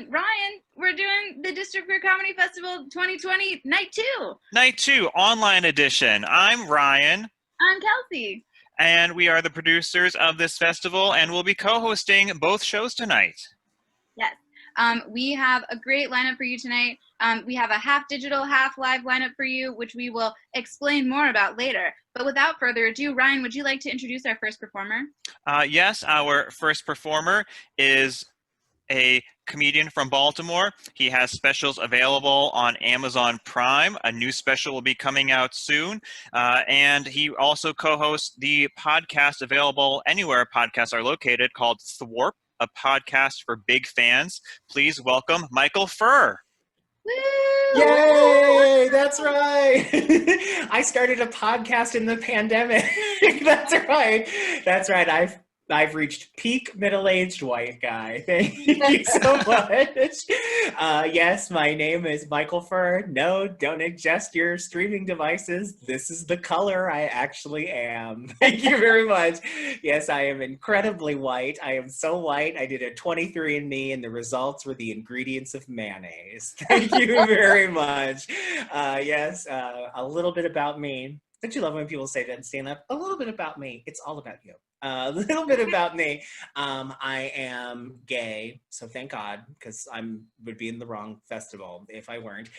Ryan, we're doing the District Queer Comedy Festival 2020 Night 2. Night 2, online edition. I'm Ryan. I'm Kelsie. And we are the producers of this festival, and we'll be co-hosting both shows tonight. Yes. We have a great lineup for you tonight. We have a half digital, half live lineup for you, which we will explain more about later. But without further ado, Ryan, would you like to introduce our first performer? Yes, our first performer is a comedian from Baltimore. He has specials available on Amazon Prime. A new special will be coming out soon. And he also co-hosts the podcast available anywhere podcasts are located called Thwarp, a podcast for big fans. Please welcome Michael Furr. Woo! Yay! That's right. I started a podcast in the pandemic. That's right. That's right. I've reached peak middle-aged white guy. Thank you so much. Yes, my name is Michael Furr. No, don't adjust your streaming devices. This is the color I actually am. Thank you very much. Yes, I am incredibly white. I am so white. I did a 23andMe and the results were the ingredients of mayonnaise. Thank you very much. Yes, a little bit about me. Don't you love when people say that in stand-up? A little bit about me. It's all about you. A little bit about me. I am gay, so thank God, because I would be in the wrong festival if I weren't.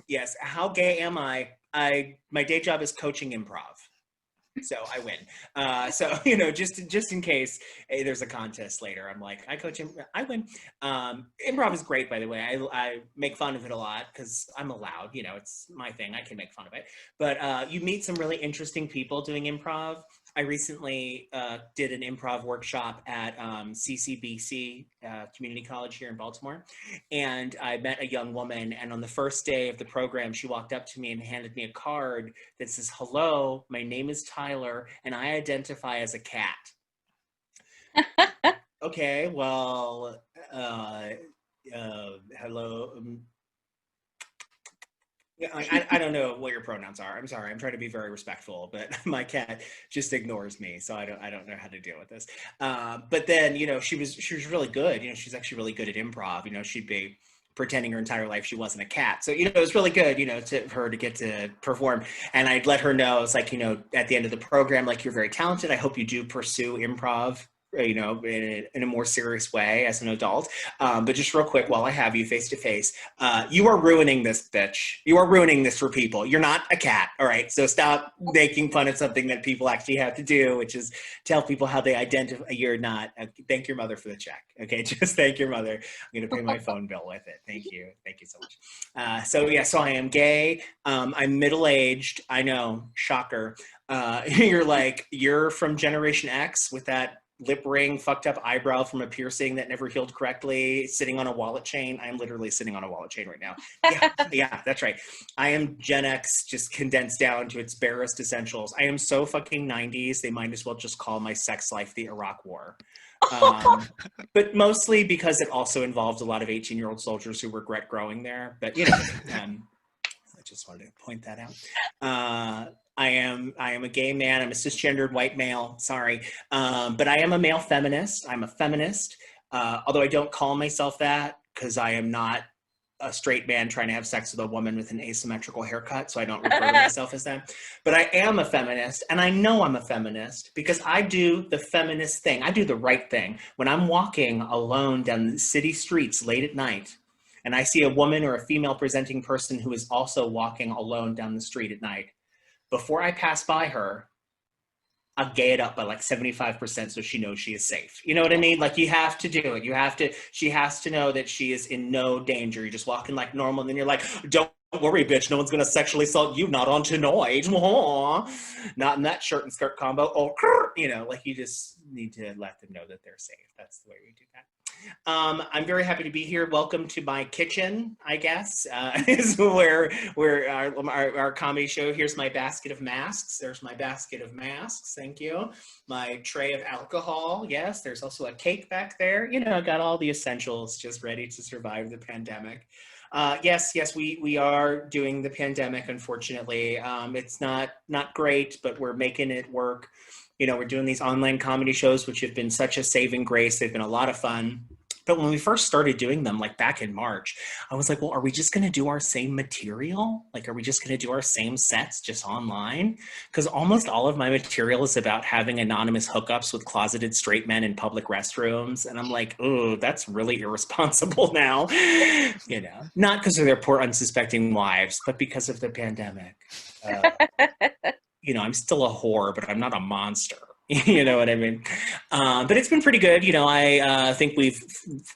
Yes, how gay am I? My day job is coaching improv. So I win. So, you know, just in case there's a contest later, I'm like, I coach him, I win. Improv is great, by the way. I make fun of it a lot because I'm allowed, you know, it's my thing. I can make fun of it. But you meet some really interesting people doing improv. I recently did an improv workshop at CCBC Community College here in Baltimore. And I met a young woman, and on the first day of the program, she walked up to me and handed me a card that says, "Hello, my name is Tyler, and I identify as a cat." Okay, well, hello. I don't know what your pronouns are. I'm sorry. I'm trying to be very respectful, but my cat just ignores me, so I don't know how to deal with this. But then, you know, she was really good. You know, she's actually really good at improv. You know, she'd be pretending her entire life she wasn't a cat. So, you know, it was really good, you know, for her to get to perform. And I'd let her know, it's like, you know, at the end of the program, like, you're very talented. I hope you do pursue improv, you know, in a more serious way as an adult. But just real quick, while I have you face to face, you are ruining this, bitch. You are ruining this for people. You're not a cat, all right? So stop making fun of something that people actually have to do, which is tell people how they identify. You're not. Thank your mother for the check, okay? Just thank your mother. I'm gonna pay my phone bill with it. Thank you so much. So yeah, so I am gay. I'm middle-aged. I know, shocker. You're like, you're from Generation X with that lip ring, fucked up eyebrow from a piercing that never healed correctly, sitting on a wallet chain. I am literally sitting on a wallet chain right now. Yeah, that's right. I am Gen X, just condensed down to its barest essentials. I am so fucking 90s, they might as well just call my sex life the Iraq War. But mostly because it also involved a lot of 18-year-old soldiers who regret growing there. But, you know, I just wanted to point that out. I am a gay man. I'm a cisgendered white male. Sorry. But I am a male feminist. I'm a feminist. Although I don't call myself that because I am not a straight man trying to have sex with a woman with an asymmetrical haircut. So I don't refer to myself as that. But I am a feminist. And I know I'm a feminist because I do the feminist thing. I do the right thing. When I'm walking alone down the city streets late at night, and I see a woman or a female presenting person who is also walking alone down the street at night, before I pass by her, I'll gay it up by like 75% so she knows she is safe. You know what I mean? Like, you have to do it. She has to know that she is in no danger. You're just walking like normal, and then you're like, don't worry, bitch, no one's gonna sexually assault you, not on tonight. Not in that shirt and skirt combo. Or, you know, like, you just need to let them know that they're safe. That's the way we do that. I'm very happy to be here. Welcome to my kitchen, I guess, is where our comedy show. Here's my basket of masks. There's my basket of masks. Thank you. My tray of alcohol. Yes, there's also a cake back there. You know, I got all the essentials just ready to survive the pandemic. Yes, we are doing the pandemic, unfortunately. It's not great, but we're making it work. You know, we're doing these online comedy shows, which have been such a saving grace. They've been a lot of fun. But when we first started doing them, like back in March, I was like, well, are we just going to do our same material? Like, are we just going to do our same sets just online? Because almost all of my material is about having anonymous hookups with closeted straight men in public restrooms. And I'm like, oh, that's really irresponsible now. You know, not because of their poor unsuspecting wives, but because of the pandemic. You know, I'm still a whore, but I'm not a monster. You know what I mean? But it's been pretty good. You know, I think we've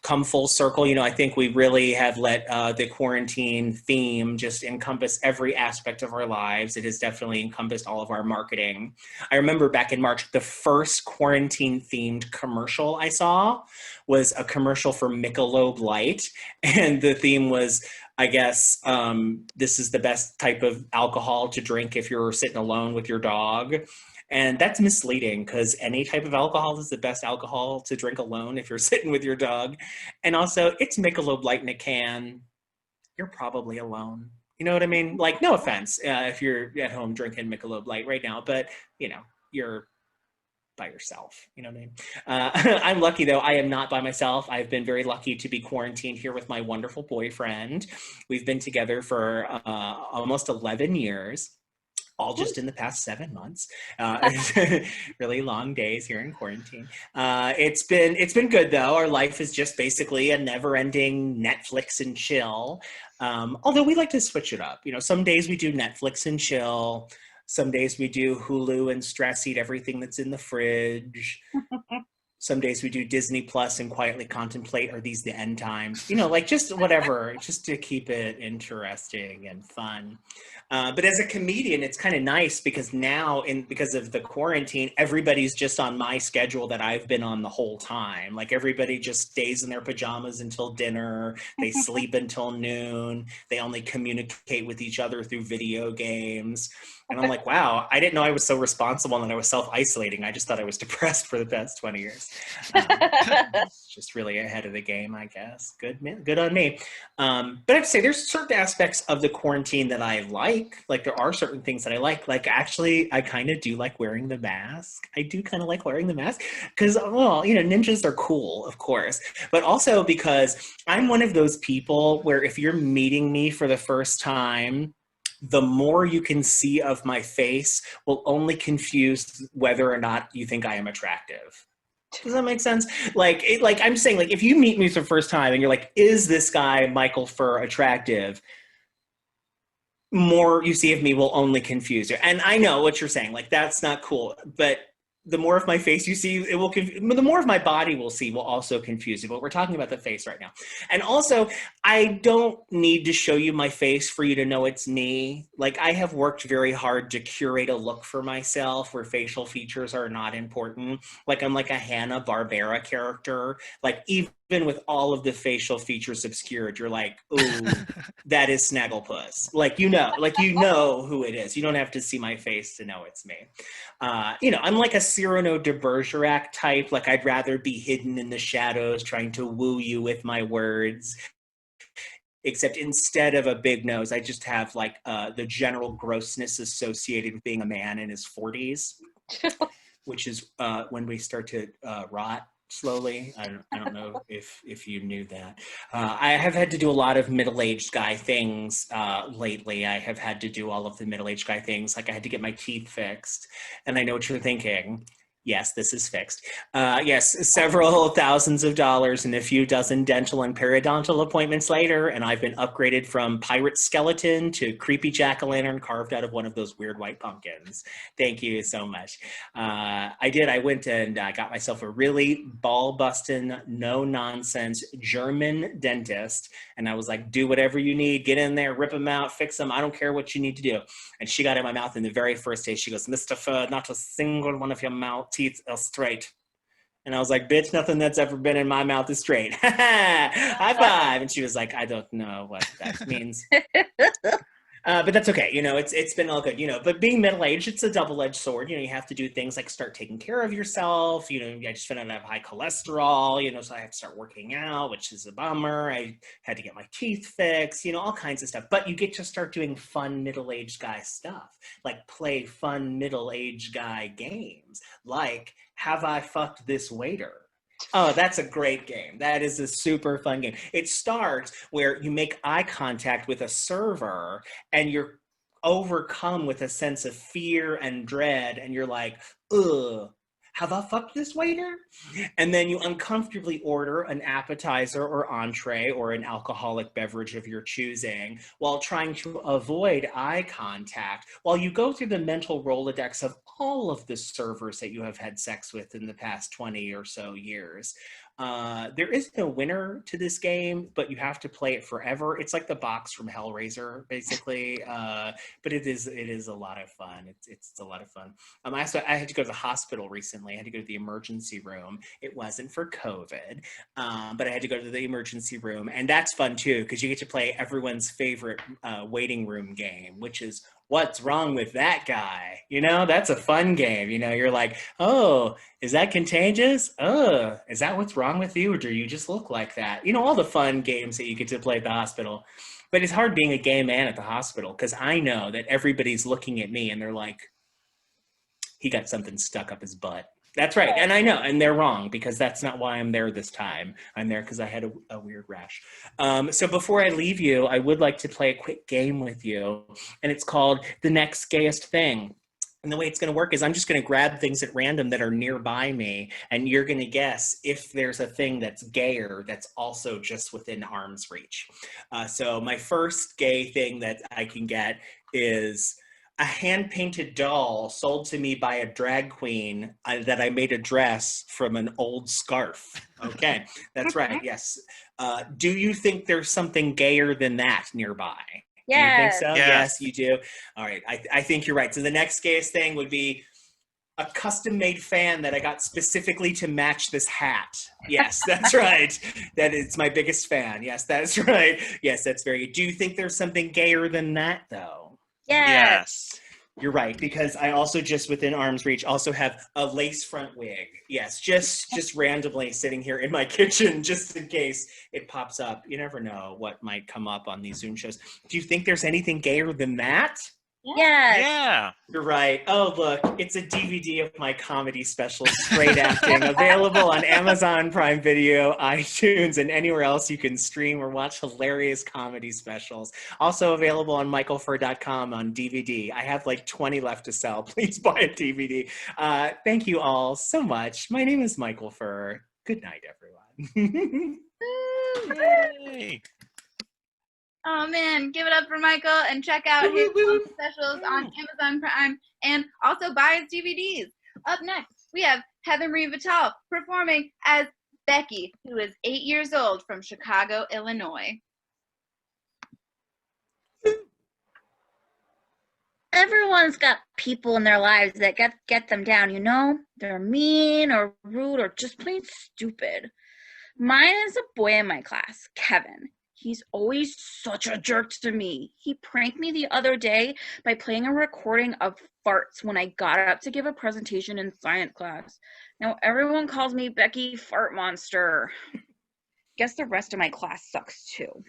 come full circle. You know, I think we really have let the quarantine theme just encompass every aspect of our lives. It has definitely encompassed all of our marketing. I remember back in March, the first quarantine themed commercial I saw was a commercial for Michelob Light. And the theme was, I guess, this is the best type of alcohol to drink if you're sitting alone with your dog. And that's misleading because any type of alcohol is the best alcohol to drink alone if you're sitting with your dog. And also, it's Michelob Light in a can. You're probably alone. You know what I mean? Like, no offense if you're at home drinking Michelob Light right now, but, you know, you're by yourself. You know what I mean? I'm lucky, though. I am not by myself. I've been very lucky to be quarantined here with my wonderful boyfriend. We've been together for almost 11 years. All just in the past 7 months. Really long days here in quarantine. It's been good though. Our life is just basically a never-ending Netflix and chill. Although we like to switch it up. You know, some days we do Netflix and chill. Some days we do Hulu and stress eat everything that's in the fridge. Some days we do Disney Plus and quietly contemplate, are these the end times? You know, like just whatever, just to keep it interesting and fun. But as a comedian, it's kind of nice because now, because of the quarantine, everybody's just on my schedule that I've been on the whole time. Like everybody just stays in their pajamas until dinner. They sleep until noon. They only communicate with each other through video games. And I'm like, wow, I didn't know I was so responsible and that I was self-isolating. I just thought I was depressed for the past 20 years. Just really ahead of the game, I guess. Good on me. But I have to say, there's certain aspects of the quarantine that I like. Like there are certain things that I like. Like actually, I kind of do like wearing the mask. I do kind of like wearing the mask because, well, you know, ninjas are cool, of course. But also because I'm one of those people where if you're meeting me for the first time, the more you can see of my face will only confuse whether or not you think I am attractive. Does that make sense? Like I'm saying, like, if you meet me for the first time and you're like, is this guy, Michael Furr, attractive? More you see of me will only confuse you. And I know what you're saying. Like, that's not cool. But the more of my face you see, it will the more of my body will see will also confuse you. But we're talking about the face right now. And also, I don't need to show you my face for you to know it's me. Like, I have worked very hard to curate a look for myself where facial features are not important. Like, I'm like a Hanna-Barbera character. Like, even with all of the facial features obscured, you're like, ooh, that is Snagglepuss. Like you know who it is. You don't have to see my face to know it's me. You know, I'm like a Cyrano de Bergerac type. Like I'd rather be hidden in the shadows trying to woo you with my words. Except instead of a big nose, I just have like the general grossness associated with being a man in his 40s, which is when we start to rot slowly. I don't know if you knew that. I have had to do a lot of middle-aged guy things lately. I have had to do all of the middle-aged guy things. Like I had to get my teeth fixed. And I know what you're thinking. Yes, this is fixed. Yes, several thousands of dollars and a few dozen dental and periodontal appointments later, and I've been upgraded from pirate skeleton to creepy jack-o'-lantern carved out of one of those weird white pumpkins. Thank you so much. I went and got myself a really ball-busting, no-nonsense German dentist, and I was like, do whatever you need, get in there, rip them out, fix them, I don't care what you need to do. And she got in my mouth, and the very first day, she goes, Mr. Furr, not a single one of your teeth are straight. And I was like, bitch, nothing that's ever been in my mouth is straight. High five. And she was like, I don't know what that means. But that's okay. You know, it's been all good, you know, but being middle-aged, it's a double-edged sword. You know, you have to do things like start taking care of yourself. You know, I just found out I have high cholesterol, you know, so I have to start working out, which is a bummer. I had to get my teeth fixed, you know, all kinds of stuff. But you get to start doing fun middle-aged guy stuff, like play fun middle-aged guy games, like, have I fucked this waiter? Oh, that's a great game. That is a super fun game. It starts where you make eye contact with a server and you're overcome with a sense of fear and dread, and you're like, ugh, have I fucked this waiter? And then you uncomfortably order an appetizer or entree or an alcoholic beverage of your choosing while trying to avoid eye contact while you go through the mental Rolodex of all of the servers that you have had sex with in the past 20 or so years. There is no winner to this game, but you have to play it forever. It's like the box from Hellraiser, basically. But it is a lot of fun. It's a lot of fun. I had to go to the hospital recently. I had to go to the emergency room. It wasn't for COVID, but I had to go to the emergency room, and that's fun too because you get to play everyone's favorite waiting room game, which is what's wrong with that guy? You know, that's a fun game. You know, you're like, oh, is that contagious? Oh, is that what's wrong with you? Or do you just look like that? You know, all the fun games that you get to play at the hospital. But it's hard being a gay man at the hospital because I know that everybody's looking at me and they're like, he got something stuck up his butt. That's right. And I know, and they're wrong because that's not why I'm there this time. I'm there because I had a weird rash. So before I leave you, I would like to play a quick game with you, and it's called The Next Gayest Thing. And the way it's going to work is I'm just going to grab things at random that are nearby me, and you're going to guess if there's a thing that's gayer that's also just within arm's reach. So my first gay thing that I can get is a hand-painted doll sold to me by a drag queen that I made a dress from an old scarf. Okay, that's right, yes. Do you think there's something gayer than that nearby? Do you think so? Yes. Yes, you do. All right, I think you're right. So the next gayest thing would be a custom-made fan that I got specifically to match this hat. Yes, that's right. That is my biggest fan. Yes, that's right. Yes, that's very good. Do you think there's something gayer than that, though? Yes. You're right, because I also just within arm's reach also have a lace front wig. Yes, just randomly sitting here in my kitchen just in case it pops up. You never know what might come up on these Zoom shows. Do you think there's anything gayer than that? Yes. Yeah. You're right. Oh, look, it's a DVD of my comedy special, Straight Acting, available on Amazon Prime Video, iTunes, and anywhere else you can stream or watch hilarious comedy specials. Also available on michaelfurr.com on DVD. I have like 20 left to sell. Please buy a DVD. Thank you all so much. My name is Michael Furr. Good night, everyone. Yay. Oh man, give it up for Michael and check out his specials on Amazon Prime and also buy his DVDs. Up next, we have Heather Marie Vitale performing as Becky, who is 8 years old from Chicago, Illinois. Everyone's got people in their lives that get them down, you know? They're mean or rude or just plain stupid. Mine is a boy in my class, Kevin. He's always such a jerk to me. He pranked me the other day by playing a recording of farts when I got up to give a presentation in science class. Now everyone calls me Becky Fart Monster. Guess the rest of my class sucks too.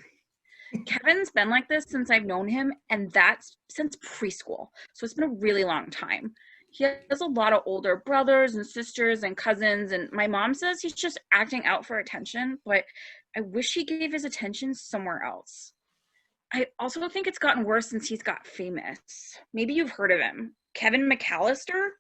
Kevin's been like this since I've known him, and that's since preschool. So it's been a really long time. He has a lot of older brothers and sisters and cousins, and my mom says he's just acting out for attention, but I wish he gave his attention somewhere else. I also think it's gotten worse since he's got famous. Maybe you've heard of him. Kevin McAllister?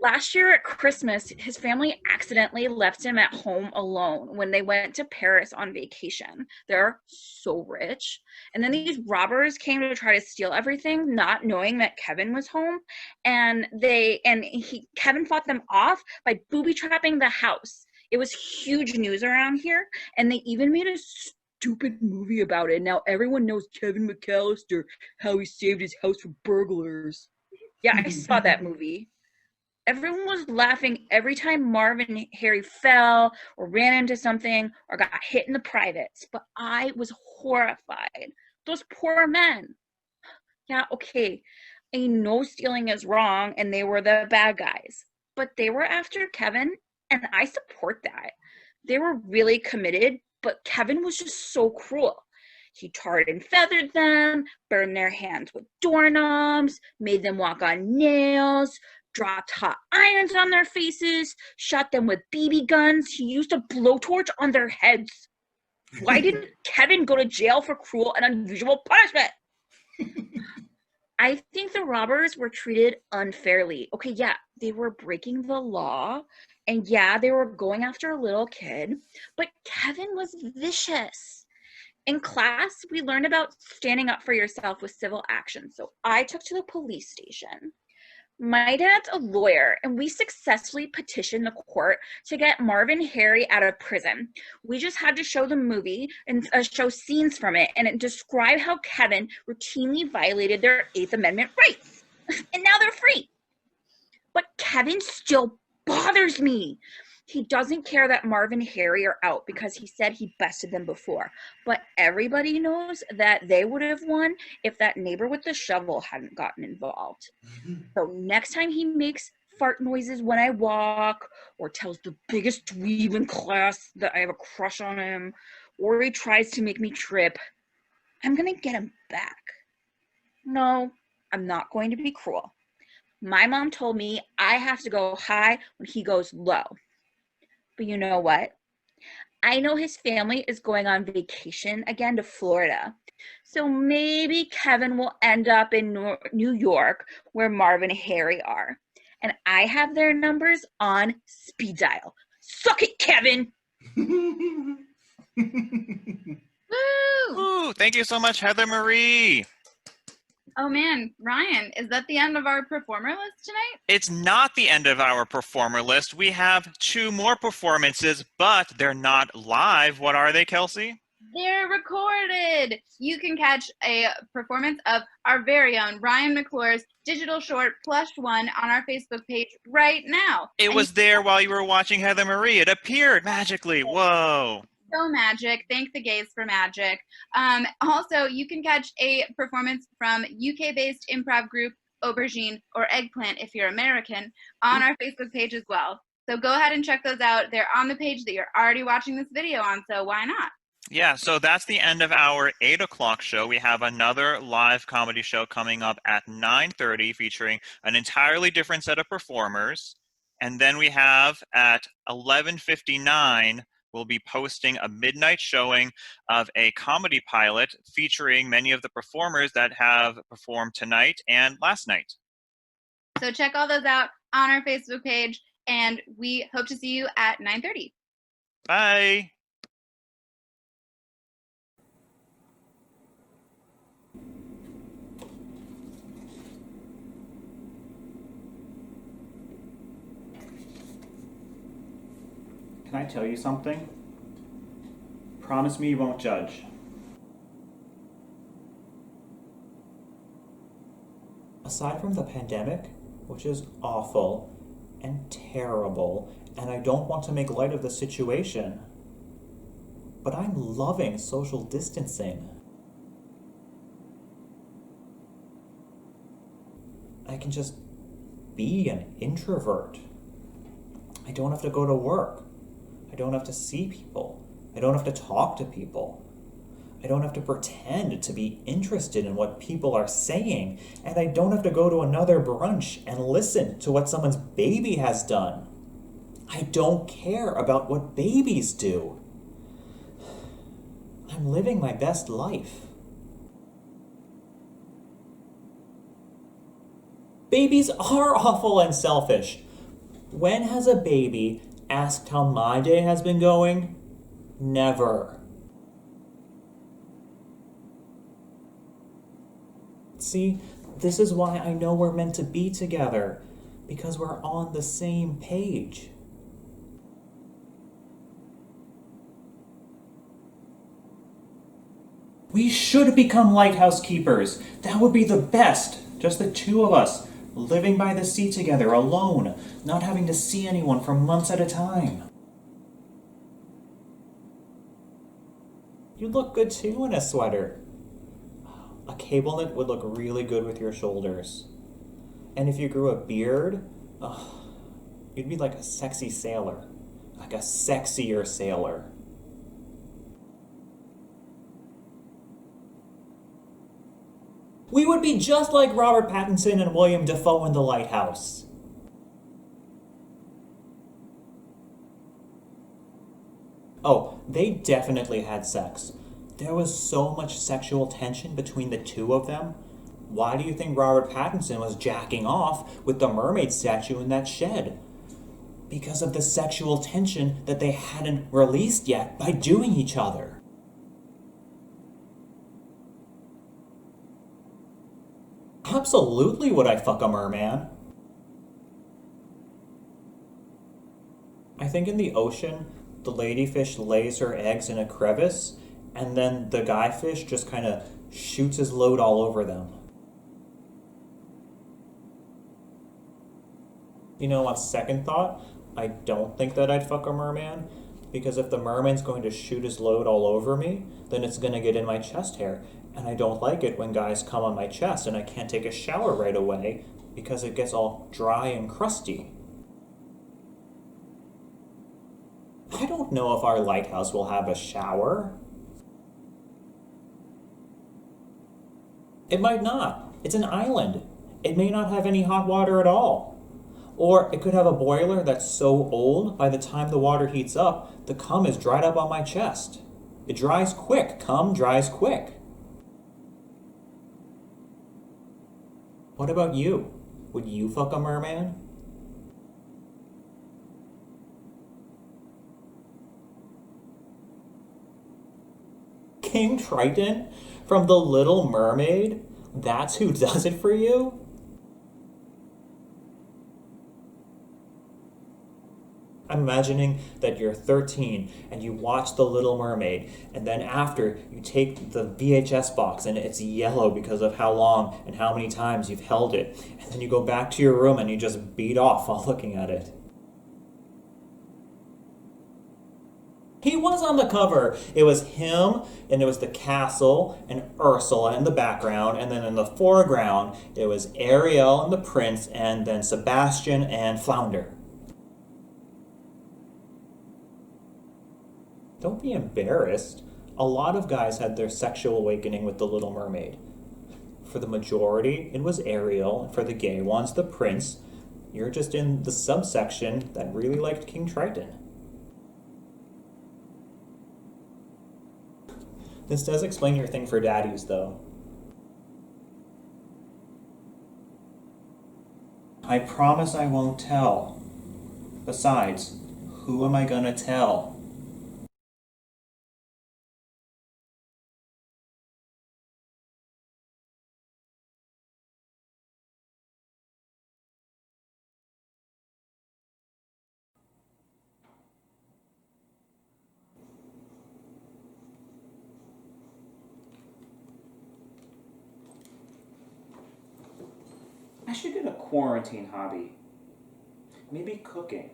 Last year at Christmas, his family accidentally left him at home alone when they went to Paris on vacation. They're so rich. And then these robbers came to try to steal everything, not knowing that Kevin was home. And Kevin fought them off by booby-trapping the house. It was huge news around here, and they even made a stupid movie about it. Now everyone knows Kevin McAllister, how he saved his house from burglars. Yeah, I saw that movie. Everyone was laughing every time Marv and Harry fell or ran into something or got hit in the privates, but I was horrified. Those poor men. Yeah, okay, I know stealing is wrong and they were the bad guys, but they were after Kevin, and I support that. They were really committed, but Kevin was just so cruel. He tarred and feathered them, burned their hands with doorknobs, made them walk on nails, dropped hot irons on their faces, shot them with BB guns. He used a blowtorch on their heads. Why didn't Kevin go to jail for cruel and unusual punishment? I think the robbers were treated unfairly. Okay, yeah, they were breaking the law, and yeah, they were going after a little kid, but Kevin was vicious. In class, we learned about standing up for yourself with civil action, so I took to the police station. My dad's a lawyer, and we successfully petitioned the court to get Marvin Harry out of prison. We just had to show the movie and show scenes from it, and it described how Kevin routinely violated their Eighth Amendment rights. And now they're free. But Kevin still bothers me. He doesn't care that Marvin and Harry are out because he said he bested them before. But everybody knows that they would have won if that neighbor with the shovel hadn't gotten involved. So next time he makes fart noises when I walk, or tells the biggest dweeb in class that I have a crush on him, or he tries to make me trip, I'm gonna get him back. No, I'm not going to be cruel. My mom told me I have to go high when he goes low. But you know what? I know his family is going on vacation again to Florida. So maybe Kevin will end up in New York where Marvin and Harry are. And I have their numbers on speed dial. Suck it, Kevin! Woo! Ooh, thank you so much, Heather Marie. Oh man, Ryan, is that the end of our performer list tonight? It's not the end of our performer list. We have 2 more performances, but they're not live. What are they, Kelsie? They're recorded. You can catch a performance of our very own Ryan McClure's digital short Plush One on our Facebook page right now. It was there while you were watching Heather Marie. It appeared magically. Whoa. So magic. Thank the gays for magic. Also, you can catch a performance from UK-based improv group Aubergine, or Eggplant if you're American, on our Facebook page as well. So go ahead and check those out. They're on the page that you're already watching this video on, so why not? Yeah, so that's the end of our 8 o'clock show. We have another live comedy show coming up at 9:30 featuring an entirely different set of performers. And then we have at 11:59, we'll be posting a midnight showing of a comedy pilot featuring many of the performers that have performed tonight and last night. So check all those out on our Facebook page, and we hope to see you at 9:30. Bye. Can I tell you something? Promise me you won't judge. Aside from the pandemic, which is awful and terrible, and I don't want to make light of the situation, but I'm loving social distancing. I can just be an introvert. I don't have to go to work. I don't have to see people. I don't have to talk to people. I don't have to pretend to be interested in what people are saying. And I don't have to go to another brunch and listen to what someone's baby has done. I don't care about what babies do. I'm living my best life. Babies are awful and selfish. When has a baby asked how my day has been going? Never. See, this is why I know we're meant to be together, because we're on the same page. We should become lighthouse keepers. That would be the best. Just the 2 of us, living by the sea together, alone, not having to see anyone for months at a time. You'd look good too in a sweater. A cable knit would look really good with your shoulders. And if you grew a beard, you'd be like a sexy sailor. Like a sexier sailor. We would be just like Robert Pattinson and William Dafoe in The Lighthouse. Oh, they definitely had sex. There was so much sexual tension between the two of them. Why do you think Robert Pattinson was jacking off with the mermaid statue in that shed? Because of the sexual tension that they hadn't released yet by doing each other. Absolutely would I fuck a merman. I think in the ocean, the ladyfish lays her eggs in a crevice, and then the guy fish just kind of shoots his load all over them. You know, on second thought, I don't think that I'd fuck a merman, because if the merman's going to shoot his load all over me, then it's going to get in my chest hair, and I don't like it when guys come on my chest and I can't take a shower right away because it gets all dry and crusty. I don't know if our lighthouse will have a shower. It might not. It's an island. It may not have any hot water at all. Or it could have a boiler that's so old, by the time the water heats up, the cum is dried up on my chest. It dries quick. Cum dries quick. What about you? Would you fuck a merman? King Triton from The Little Mermaid? That's who does it for you? I'm imagining that you're 13 and you watch The Little Mermaid, and then after you take the VHS box and it's yellow because of how long and how many times you've held it, and then you go back to your room and you just beat off while looking at it. He was on the cover. It was him, and it was the castle, and Ursula in the background, and then in the foreground, it was Ariel and the prince, and then Sebastian and Flounder. Don't be embarrassed. A lot of guys had their sexual awakening with The Little Mermaid. For the majority, it was Ariel, and for the gay ones, the prince. You're just in the subsection that really liked King Triton. This does explain your thing for daddies, though. I promise I won't tell. Besides, who am I gonna tell? I should get a quarantine hobby. Maybe cooking.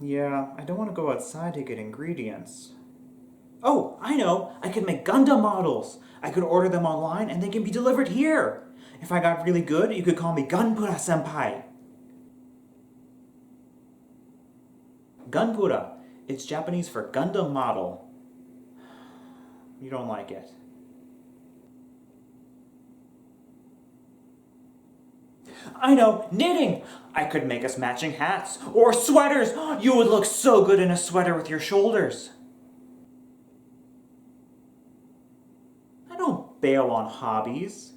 Yeah, I don't want to go outside to get ingredients. Oh, I know! I could make Gundam models! I could order them online and they can be delivered here! If I got really good, you could call me Gunpura-senpai! Gunpura. It's Japanese for Gundam model. You don't like it. I know, knitting! I could make us matching hats. Or sweaters! You would look so good in a sweater with your shoulders. I don't bail on hobbies.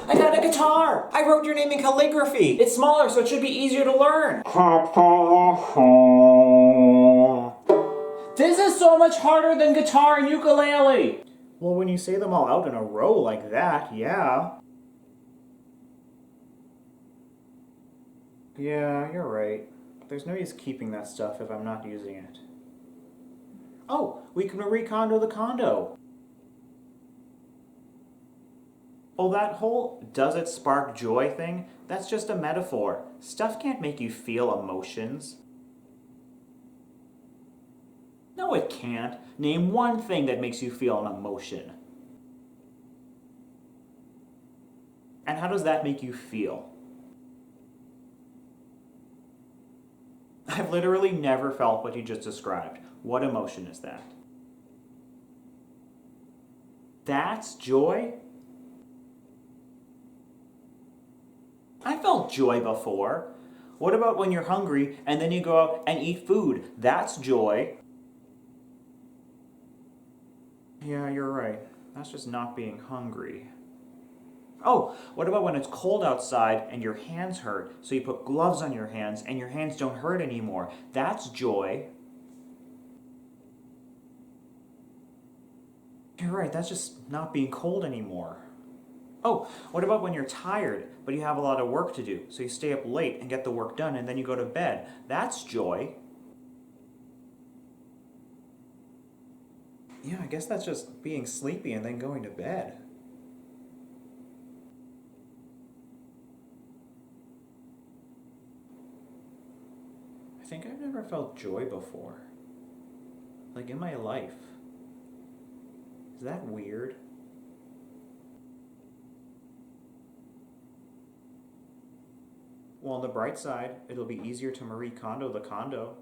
I got a guitar! I wrote your name in calligraphy. It's smaller, so it should be easier to learn. This is so much harder than guitar and ukulele! Well, when you say them all out in a row like that, yeah. Yeah, you're right. There's no use keeping that stuff if I'm not using it. Oh, we can recondo the condo. Oh, that whole does it spark joy thing, that's just a metaphor. Stuff can't make you feel emotions. No, it can't. Name one thing that makes you feel an emotion. And how does that make you feel? I've literally never felt what you just described. What emotion is that? That's joy? I felt joy before. What about when you're hungry and then you go out and eat food? That's joy. Yeah, you're right. That's just not being hungry. Oh, what about when it's cold outside and your hands hurt, so you put gloves on your hands and your hands don't hurt anymore? That's joy. You're right, that's just not being cold anymore. Oh, what about when you're tired, but you have a lot of work to do, so you stay up late and get the work done and then you go to bed? That's joy. Yeah, I guess that's just being sleepy and then going to bed. I think I've never felt joy before. Like in my life. Is that weird? Well, on the bright side, it'll be easier to Marie Kondo the condo.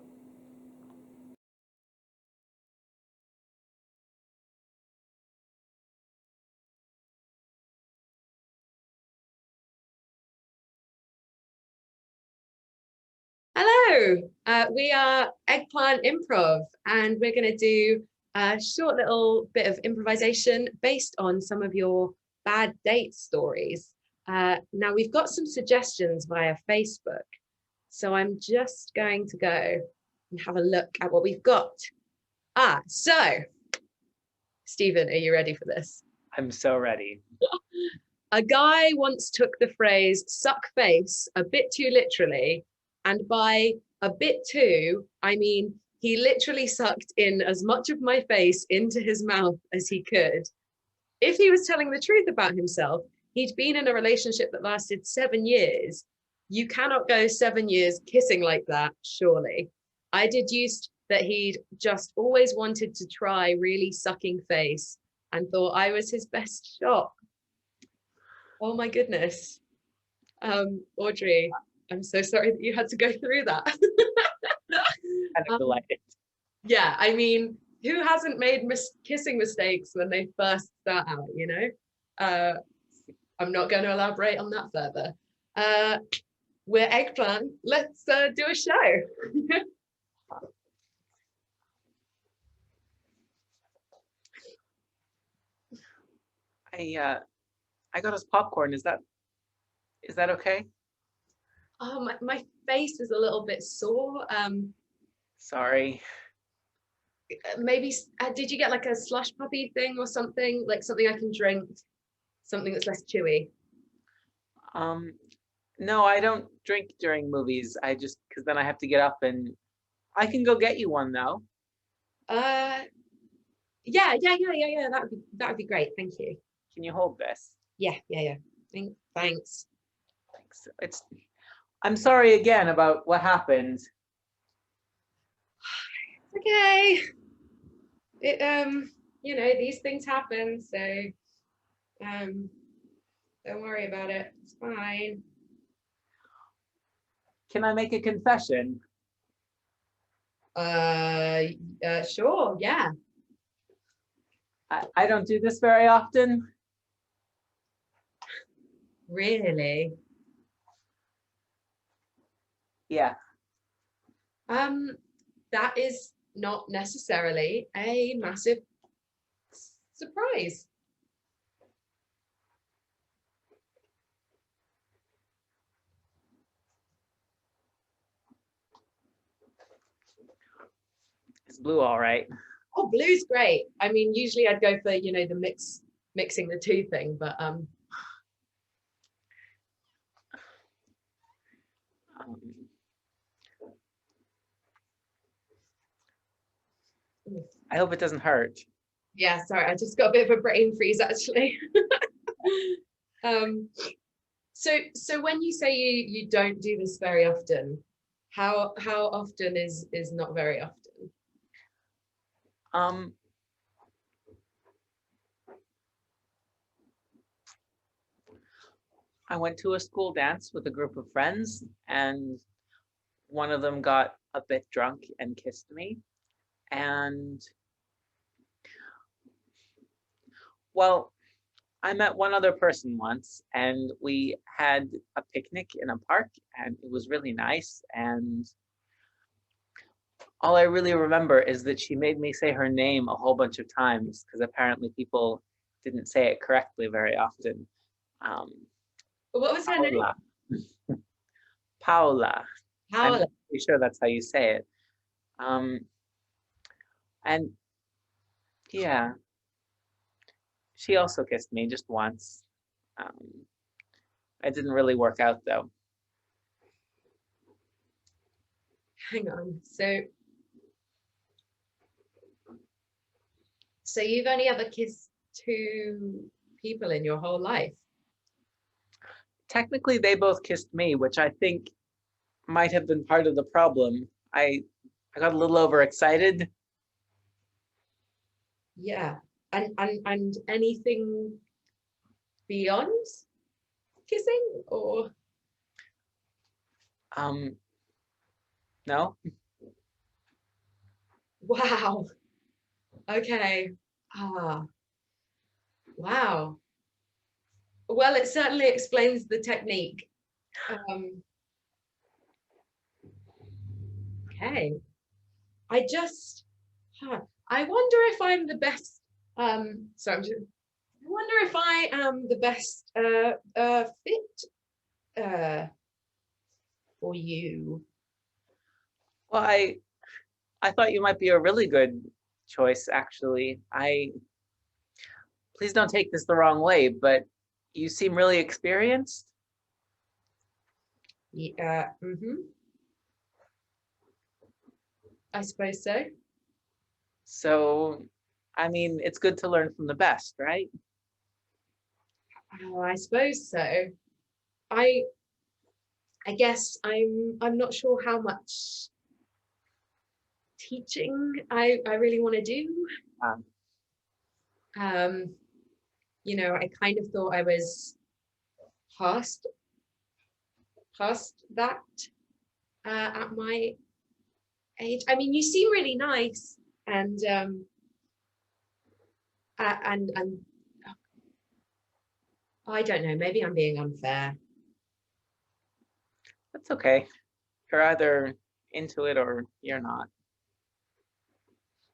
Hello, we are Eggplant Improv, and we're going to do a short little bit of improvisation based on some of your bad date stories. Now, we've got some suggestions via Facebook, so I'm just going to go and have a look at what we've got. So, Stephen, are you ready for this? I'm so ready. A guy once took the phrase suck face a bit too literally, and by a bit too, I mean he literally sucked in as much of my face into his mouth as he could. If he was telling the truth about himself, he'd been in a relationship that lasted 7 years. You cannot go 7 years kissing like that, surely. I deduced that he'd just always wanted to try really sucking face and thought I was his best shot. Oh my goodness. Audrey, I'm so sorry that you had to go through that. Kind of delighted. Yeah, I mean, who hasn't made kissing mistakes when they first start out, you know? I'm not going to elaborate on that further. We're Eggplant. Let's do a show. I got us popcorn. Is that okay? Oh, my face is a little bit sore. Sorry. Maybe, did you get like a slush puppy thing or something? Like something I can drink? Something that's less chewy? No, I don't drink during movies. I just, because then I have to get up and I can go get you one though. Yeah. That would be great. Thank you. Can you hold this? Yeah. Thanks. Thanks. I'm sorry again about what happened. Okay. You know, these things happen, so don't worry about it. It's fine. Can I make a confession? Sure, yeah. I don't do this very often. Really? Yeah. That is not necessarily a massive surprise. Is blue all right? Oh, blue's great. I mean, usually I'd go for, you know, the mixing the two thing, but I hope it doesn't hurt. yeah, sorry, I just got a bit of a brain freeze actually. So when you say you don't do this very often, how often is not very often? I went to a school dance with a group of friends, and one of them got a bit drunk and kissed me. And well, I met one other person once, and we had a picnic in a park, and it was really nice. And all I really remember is that she made me say her name a whole bunch of times because apparently people didn't say it correctly very often. Um, What was her name? Paula. Paula. I'm Paola. pretty sure that's how you say it. And yeah, she also kissed me just once. It didn't really work out though. Hang on. So you've only ever kissed 2 people in your whole life? Technically, they both kissed me, which I think might have been part of the problem. I got a little overexcited. Yeah. And anything beyond kissing or? No. Wow. Okay. Wow. Well, it certainly explains the technique. Okay. I wonder if I'm the best. Sorry, I wonder if I am the best fit for you. Well, I thought you might be a really good choice, actually. Please don't take this the wrong way, but you seem really experienced. Yeah. I suppose so. So, I mean, it's good to learn from the best, right? Oh, I suppose so. I guess I'm not sure how much teaching I really want to do. You know, I kind of thought I was past that at my age. I mean, you seem really nice, and I don't know, maybe I'm being unfair. That's okay. You're either into it or you're not.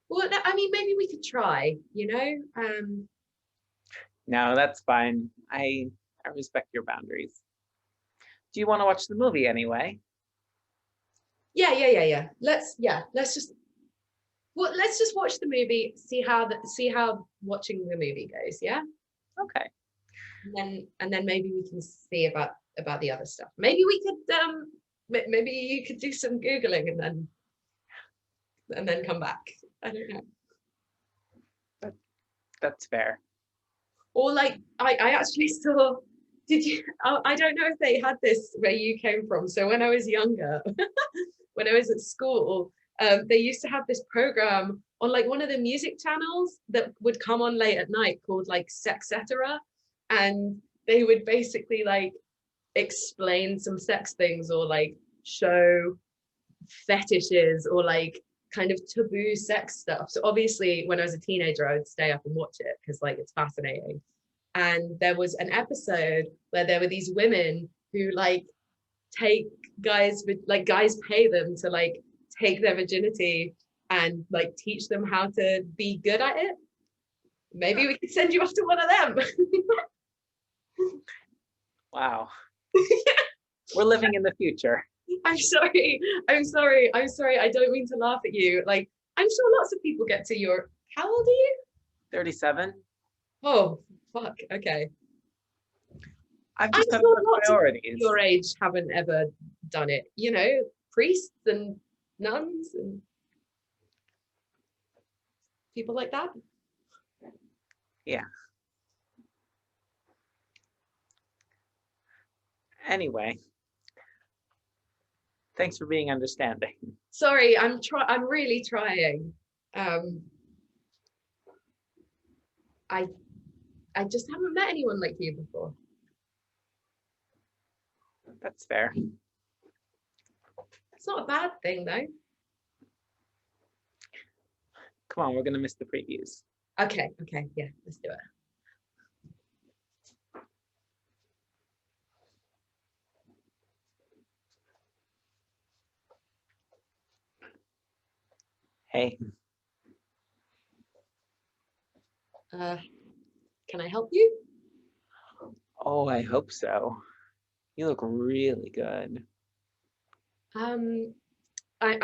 Well, I mean, maybe we could try, you know? No, that's fine. I respect your boundaries. Do you want to watch the movie anyway? Yeah. Let's just watch the movie, see how watching the movie goes, yeah? Okay. And then maybe we can see about the other stuff. Maybe we could maybe you could do some Googling and then come back. I don't know. That's fair. Or like I actually saw, did you, I don't know if they had this where you came from. So when I was younger, when I was at school, they used to have this program on like one of the music channels that would come on late at night called like Sexcetera, and they would basically like explain some sex things or like show fetishes or like kind of taboo sex stuff. So obviously when I was a teenager, I would stay up and watch it because like it's fascinating. And there was an episode where there were these women who like take guys pay them to like take their virginity and like teach them how to be good at it. Maybe we could send you off to one of them. Wow. We're living in the future. I'm sorry. I don't mean to laugh at you. Like, I'm sure lots of people get to your, how old are you? 37. Oh, fuck. Okay. I've I'm just got sure other lots of priorities. your age haven't ever done it. You know, priests and nuns and people like that. Yeah. Anyway, thanks for being understanding. Sorry, I'm really trying. I just haven't met anyone like you before. That's fair. It's not a bad thing though. Come on, we're gonna miss the previews. Okay, yeah, let's do it. Hey, Can I help you? oh, I hope so. You look really good. I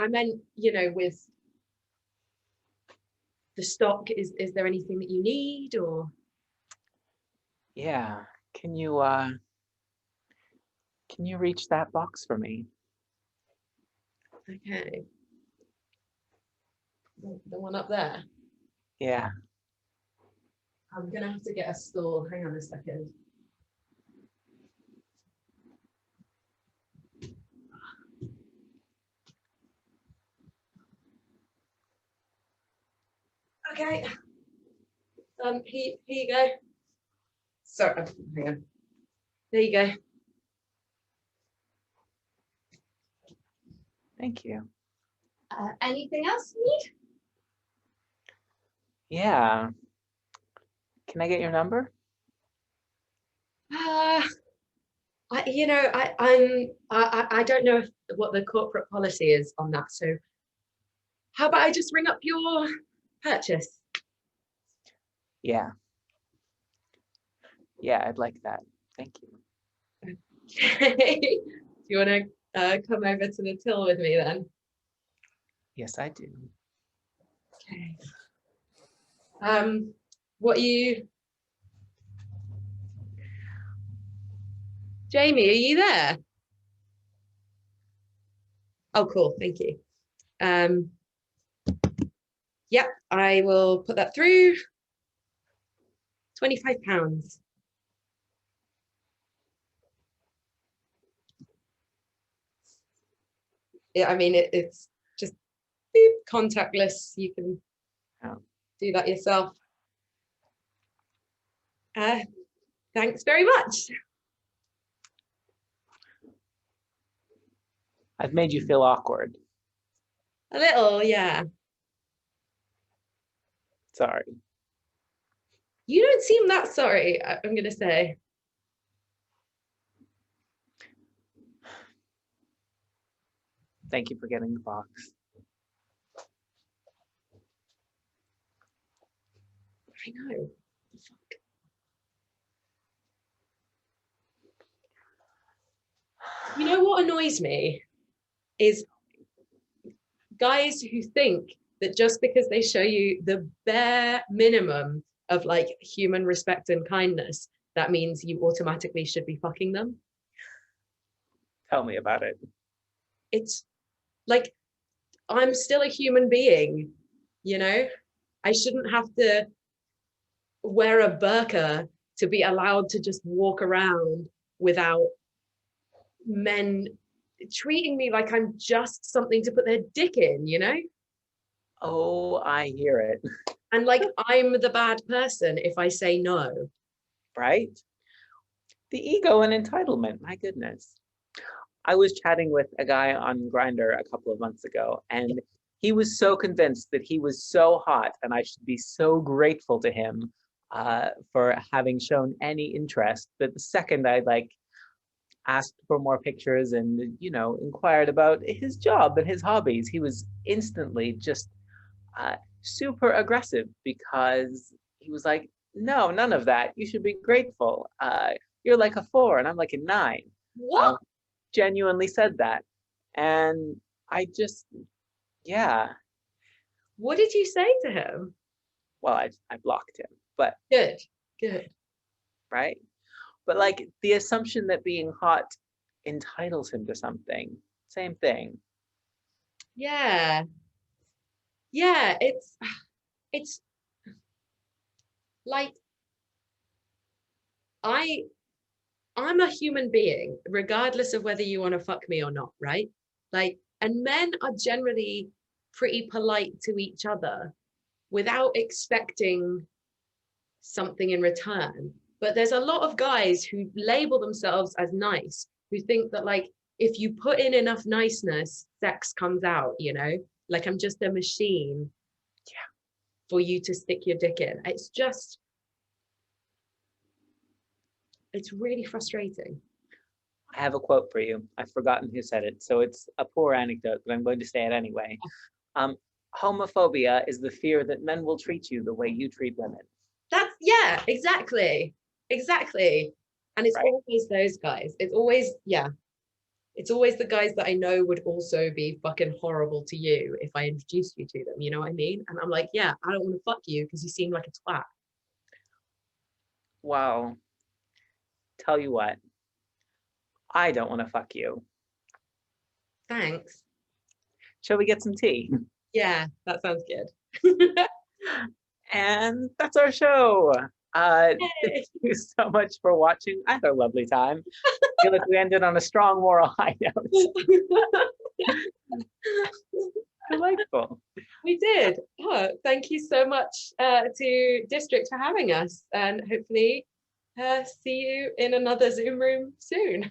meant, you know, with the stock, is there anything that you need or? Yeah, can you reach that box for me? Okay. The one up there. Yeah. I'm gonna have to get a stool. Hang on a second. Okay. Here you go. Sorry, hang on. There you go. Thank you. Anything else you need? Yeah. Can I get your number? I don't know what the corporate policy is on that. So how about I just ring up your purchase? Yeah. Yeah, I'd like that. Thank you. Do you want to come over to the till with me then? Yes, I do. Okay. What you? Jamie, are you there? Oh, cool. Thank you. Yep, I will put that through. £25. Yeah, I mean it's just beep, contactless. You can do that yourself. Thanks very much. I've made you feel awkward. A little, yeah. Sorry. You don't seem that sorry, I'm gonna say. Thank you for getting the box. I know. You know what annoys me is guys who think that just because they show you the bare minimum of like human respect and kindness, that means you automatically should be fucking them. Tell me about it. It's like, I'm still a human being, you know? I shouldn't have to wear a burqa to be allowed to just walk around without men treating me like I'm just something to put their dick in, you know? Oh, I hear it. And like, I'm the bad person if I say no. Right? The ego and entitlement, my goodness. I was chatting with a guy on Grindr a couple of months ago, and he was so convinced that he was so hot and I should be so grateful to him for having shown any interest, that the second I like asked for more pictures and, you know, inquired about his job and his hobbies, he was instantly just super aggressive, because he was like, no, none of that. You should be grateful. You're like a 4 and I'm like a 9. What? Genuinely said that. And I just, yeah. What did you say to him? Well, I blocked him, but Good, good. right. But like the assumption that being hot entitles him to something, same thing. Yeah. Yeah, it's like I'm a human being, regardless of whether you want to fuck me or not, right? Like, and men are generally pretty polite to each other without expecting something in return. But there's a lot of guys who label themselves as nice, who think that like, if you put in enough niceness, sex comes out, you know? Like I'm just a machine for you to stick your dick in. It's really frustrating. I have a quote for you. I've forgotten who said it, so it's a poor anecdote, but I'm going to say it anyway. Homophobia is the fear that men will treat you the way you treat women. That's, yeah, exactly. Exactly. And it's Right. always those guys. It's always, yeah. It's always the guys that I know would also be fucking horrible to you if I introduced you to them. You know what I mean? And I'm like, yeah, I don't want to fuck you because you seem like a twat. Well, tell you what, I don't want to fuck you. Thanks. Shall we get some tea? Yeah, that sounds good. And that's our show. Thank Yay. you so much for watching. I had a lovely time. I feel like we ended on a strong moral high note. Delightful. We did. Oh, thank you so much to District for having us, and hopefully see you in another Zoom room soon.